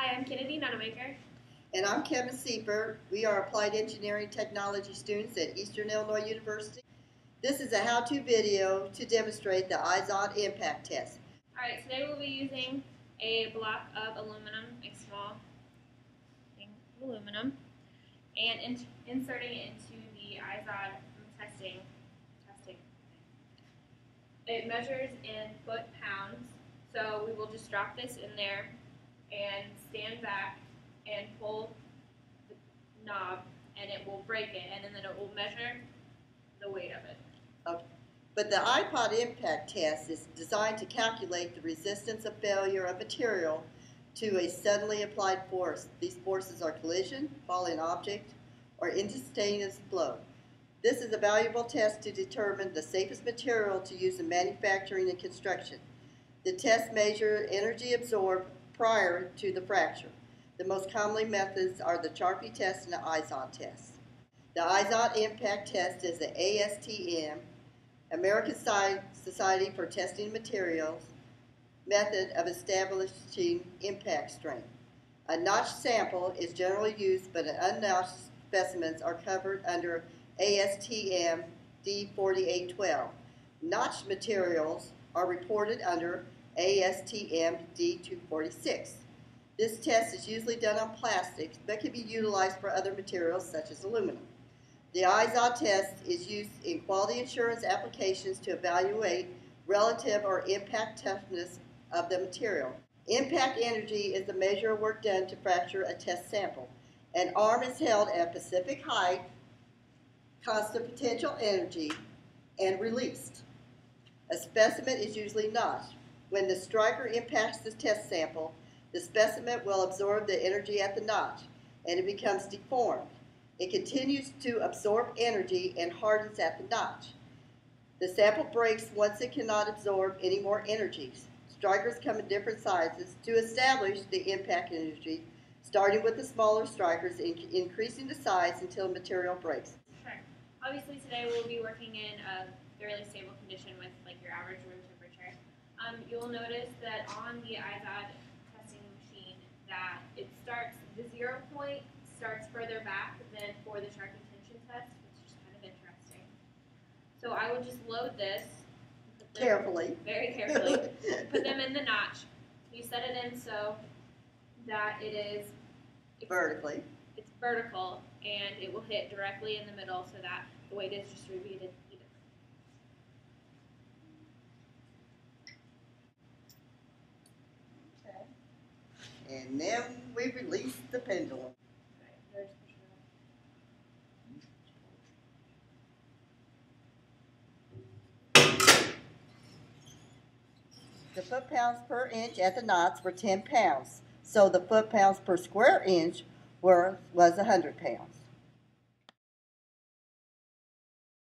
Hi, I'm Kennedy Nunamaker. And I'm Kevin Sieper. We are Applied Engineering Technology students at Eastern Illinois University. This is a how-to video to demonstrate the Izod impact test. Alright, today we'll be using a block of aluminum, a small thing of aluminum, and inserting it into the Izod testing. It measures in foot-pounds, so we will just drop this in there and stand back and pull the knob, and it will break it, and then it will measure the weight of it. Okay. But the iPod impact test is designed to calculate the resistance of failure of material to a suddenly applied force. These forces are collision, falling object, or instantaneous flow. This is a valuable test to determine the safest material to use in manufacturing and construction. The test measures energy absorbed prior to the fracture. The most commonly methods are the Charpy test and the Izod test. The Izod impact test is the ASTM, American Society for Testing Materials, method of establishing impact strength. A notched sample is generally used, but unnotched specimens are covered under ASTM D4812. Notched materials are reported under ASTM D246. This test is usually done on plastics, but can be utilized for other materials such as aluminum. The Izod test is used in quality assurance applications to evaluate relative or impact toughness of the material. Impact energy is the measure of work done to fracture a test sample. An arm is held at a specific height, constant potential energy, and released. A specimen is usually notched. When the striker impacts the test sample, the specimen will absorb the energy at the notch, and it becomes deformed. It continues to absorb energy and hardens at the notch. The sample breaks once it cannot absorb any more energy. Strikers come in different sizes to establish the impact energy, starting with the smaller strikers and increasing the size until material breaks. Sure. Obviously today we'll be working in a fairly stable condition with like your average room temperature. You'll notice that on the Izod testing machine that the 0 point starts further back than for the Charpy tension test, which is kind of interesting. So I will just load this Carefully. Very carefully. Put them in the notch. You set it in so that it is vertically. It's vertical, and it will hit directly in the middle so that the weight is distributed evenly. Okay. And then we release the pendulum. The foot-pounds per inch at the knots were 10 pounds, so the foot-pounds per square inch was 100 pounds.